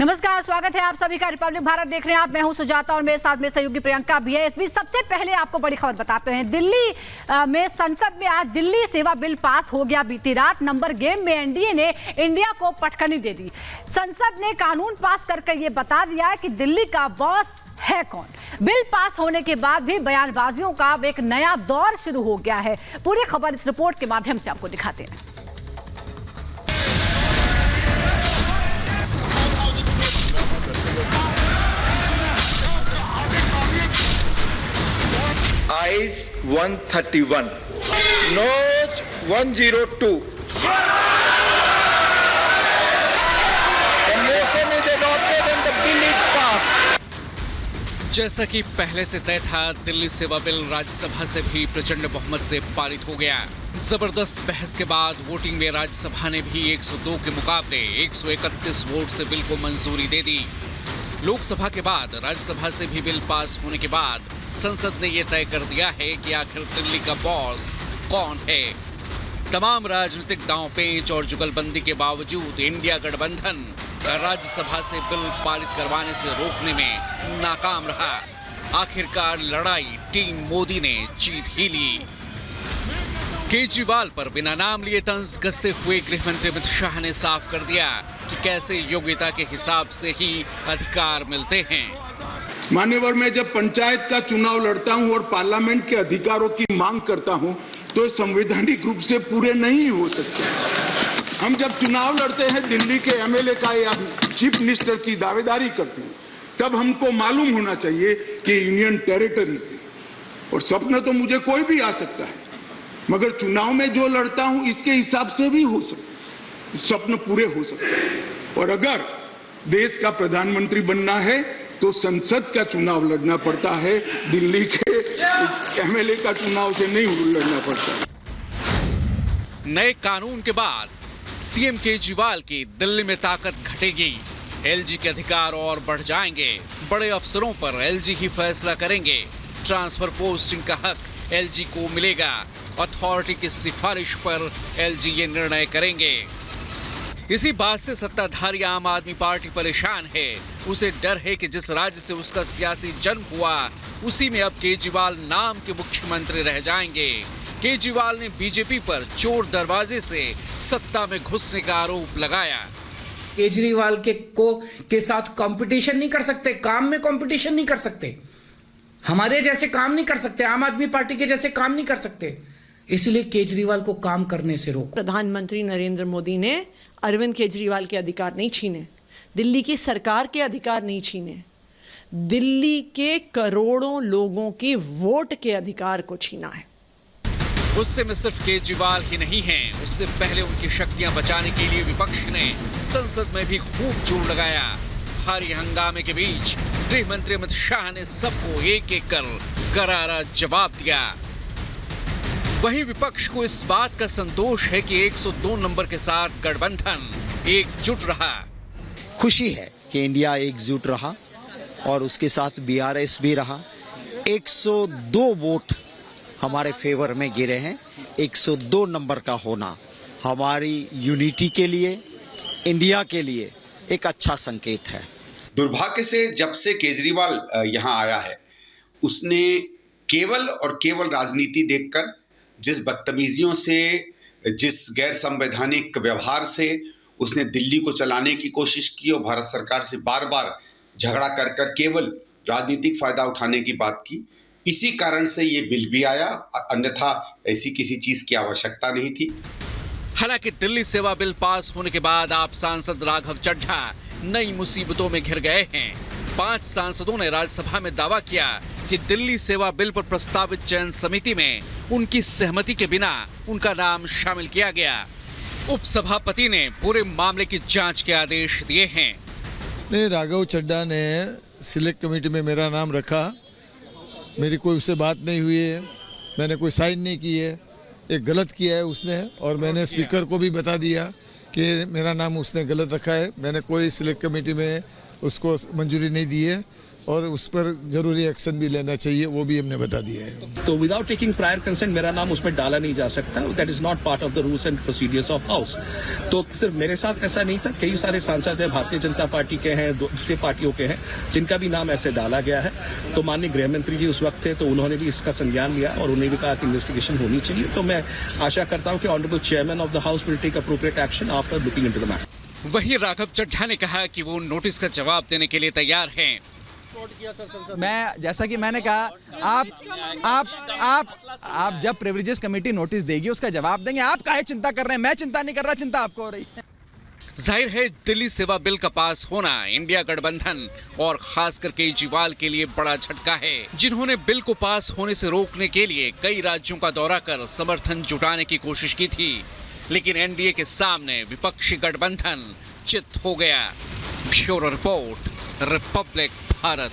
नमस्कार, स्वागत है आप सभी का। रिपब्लिक भारत देख रहे हैं आप। मैं हूं सुजाता और मेरे साथ में सहयोगी प्रियंका भी है। इस बीच सबसे पहले आपको बड़ी खबर बताते हैं। दिल्ली में संसद में आज दिल्ली सेवा बिल पास हो गया बीती रात। नंबर गेम में एनडीए ने इंडिया को पटखनी दे दी। संसद ने कानून पास करके ये बता दिया है कि दिल्ली का बॉस है कौन। बिल पास होने के बाद भी बयानबाजियों का एक नया दौर शुरू हो गया है। पूरी खबर इस रिपोर्ट के माध्यम से आपको दिखाते हैं। Ayes 131, Noes 102. The motion is adopted and the bill is passed. जैसा कि पहले से तय था, दिल्ली सेवा बिल राज्यसभा से भी प्रचंड बहुमत से पारित हो गया। जबरदस्त बहस के बाद वोटिंग में राज्यसभा ने भी 102 के मुकाबले 131 वोट से बिल को मंजूरी दे दी। लोकसभा के बाद राज्यसभा से भी बिल पास होने के बाद संसद ने यह तय कर दिया है कि आखिर दिल्ली का बॉस कौन है। तमाम राजनीतिक दांव-पेच और जुगलबंदी के बावजूद इंडिया गठबंधन राज्यसभा से बिल पारित करवाने से रोकने में नाकाम रहा। आखिरकार लड़ाई टीम मोदी ने जीत ही ली। केजरीवाल पर बिना नाम लिए तंज कसते हुए गृह मंत्री अमित शाह ने साफ कर दिया कि कैसे योग्यता के हिसाब से ही अधिकार मिलते हैं। मान्यवर, मैं जब पंचायत का चुनाव लड़ता हूं और पार्लियामेंट के अधिकारों की मांग करता हूं तो संवैधानिक रूप से पूरे नहीं हो सकते। हम जब चुनाव लड़ते हैं दिल्ली के एमएलए का या चीफ मिनिस्टर की दावेदारी करते हैं, तब हमको मालूम होना चाहिए कि यूनियन टेरिटरी से, और सपना तो मुझे कोई भी आ सकता है, मगर चुनाव में जो लड़ता हूं इसके हिसाब से भी हो सकता, सपने पूरे हो सकते हैं। और अगर देश का प्रधानमंत्री बनना है तो संसद का चुनाव लड़ना पड़ता है, दिल्ली के एमएलए का चुनाव से नहीं लड़ना पड़ता। नए कानून के बाद सीएम केजरीवाल की दिल्ली में ताकत घटेगी। एलजी के अधिकार और बढ़ जाएंगे। बड़े अफसरों पर एलजी ही फैसला करेंगे। ट्रांसफर पोस्टिंग का हक एलजी को मिलेगा। अथॉरिटी की सिफारिश पर एलजी ये निर्णय करेंगे। इसी बात से सत्ताधारी आम आदमी पार्टी परेशान है। उसे डर है कि जिस राज्य से उसका सियासी जन्म हुआ उसी में अब केजरीवाल नाम के मुख्यमंत्री रह जाएंगे। केजरीवाल ने बीजेपी पर चोर दरवाजे से सत्ता में घुसने का आरोप लगाया। केजरीवाल के साथ कंपटीशन नहीं कर सकते, काम में कंपटीशन नहीं कर सकते, हमारे जैसे काम नहीं कर सकते, आम आदमी पार्टी के जैसे काम नहीं कर सकते, इसलिए केजरीवाल को काम करने से रोको। प्रधानमंत्री नरेंद्र मोदी ने अरविंद केजरीवाल के अधिकार नहीं छीने, दिल्ली की सरकार के अधिकार नहीं छीने, दिल्ली के करोड़ों लोगों की वोट के अधिकार को छीना है। उससे में सिर्फ केजरीवाल ही नहीं हैं, उससे पहले उनकी शक्तियां बचाने के लिए विपक्ष ने संसद में भी खूब जोर लगाया। भारी हंगामे के बीच गृह मंत्री अमित शाह ने सबको एक एक कर करारा जवाब दिया। वहीं विपक्ष को इस बात का संतोष है कि 102 नंबर के साथ गठबंधन एकजुट रहा। खुशी है कि इंडिया एकजुट रहा और उसके साथ बीआरएस भी रहा। 102 वोट हमारे फेवर में गिरे हैं। 102 नंबर का होना हमारी यूनिटी के लिए, इंडिया के लिए एक अच्छा संकेत है। दुर्भाग्य से जब से केजरीवाल यहाँ आया है, उसने केवल और केवल राजनीति देखकर, जिस बदतमीजियों से, जिस गैर संवैधानिक व्यवहार से उसने दिल्ली को चलाने की कोशिश की और भारत सरकार से बार बार झगड़ा कर कर केवल राजनीतिक फायदा उठाने की बात की, इसी कारण से ये बिल भी आया, अन्यथा ऐसी किसी चीज की आवश्यकता नहीं थी। हालांकि दिल्ली सेवा बिल पास होने के बाद आप सांसद राघव चड्ढा नई मुसीबतों में घिर गए हैं। 5 सांसदों ने राज्यसभा में दावा किया कि दिल्ली सेवा बिल पर प्रस्तावित चयन समिति में उनकी सहमति के बिना उनका नाम शामिल किया गया। उपसभापति ने पूरे मामले की जांच के आदेश दिए हैं। नहीं, राघव चड्ढा ने सिलेक्ट कमेटी में मेरा नाम रखा, मेरी कोई उससे बात नहीं हुई है, मैंने कोई साइन नहीं की है, एक गलत किया है उसने, और मैंने स्पीकर को भी बता दिया कि मेरा नाम उसने गलत रखा है। मैंने कोई सिलेक्ट कमेटी में उसको मंजूरी नहीं दी है। और उस पर जरूरी एक्शन भी लेना चाहिए, वो भी हमने बता दिया है। तो विदाउट टेकिंग प्रायर कंसेंट मेरा नाम उसमें डाला नहीं जा सकता, that is not part of the rules and procedures of house. तो सिर्फ मेरे साथ ऐसा नहीं था, कई सारे सांसद हैं, भारतीय जनता पार्टी के हैं, दूसरी पार्टियों के हैं, जिनका भी नाम ऐसे डाला गया है। तो माननीय गृह मंत्री जी उस वक्त थे, तो उन्होंने भी इसका संज्ञान लिया और उन्हें भी कहा कि इन्वेस्टिगेशन होनी चाहिए। तो मैं आशा करता हूं कि honourable chairman of the house will take appropriate action after looking into the matter. वहीं राघव चड्ढा ने कहा कि वो नोटिस का जवाब देने के लिए तैयार हैं। मैं जैसा कि मैंने कहा, आप जब प्रिविलेजेस कमेटी नोटिस देगी उसका जवाब देंगे। आप काहे चिंता कर रहे हैं? मैं चिंता नहीं कर रहा, चिंता आपको हो रही है। जाहिर है दिल्ली सेवा बिल का पास होना इंडिया गठबंधन और खासकर केजरीवाल के लिए बड़ा झटका है, जिन्होंने बिल को पास होने से रोकने के लिए कई राज्यों का दौरा कर समर्थन जुटाने की कोशिश की थी, लेकिन एनडीए के सामने विपक्षी गठबंधन चित हो गया। Bureau report, Republic Bharat.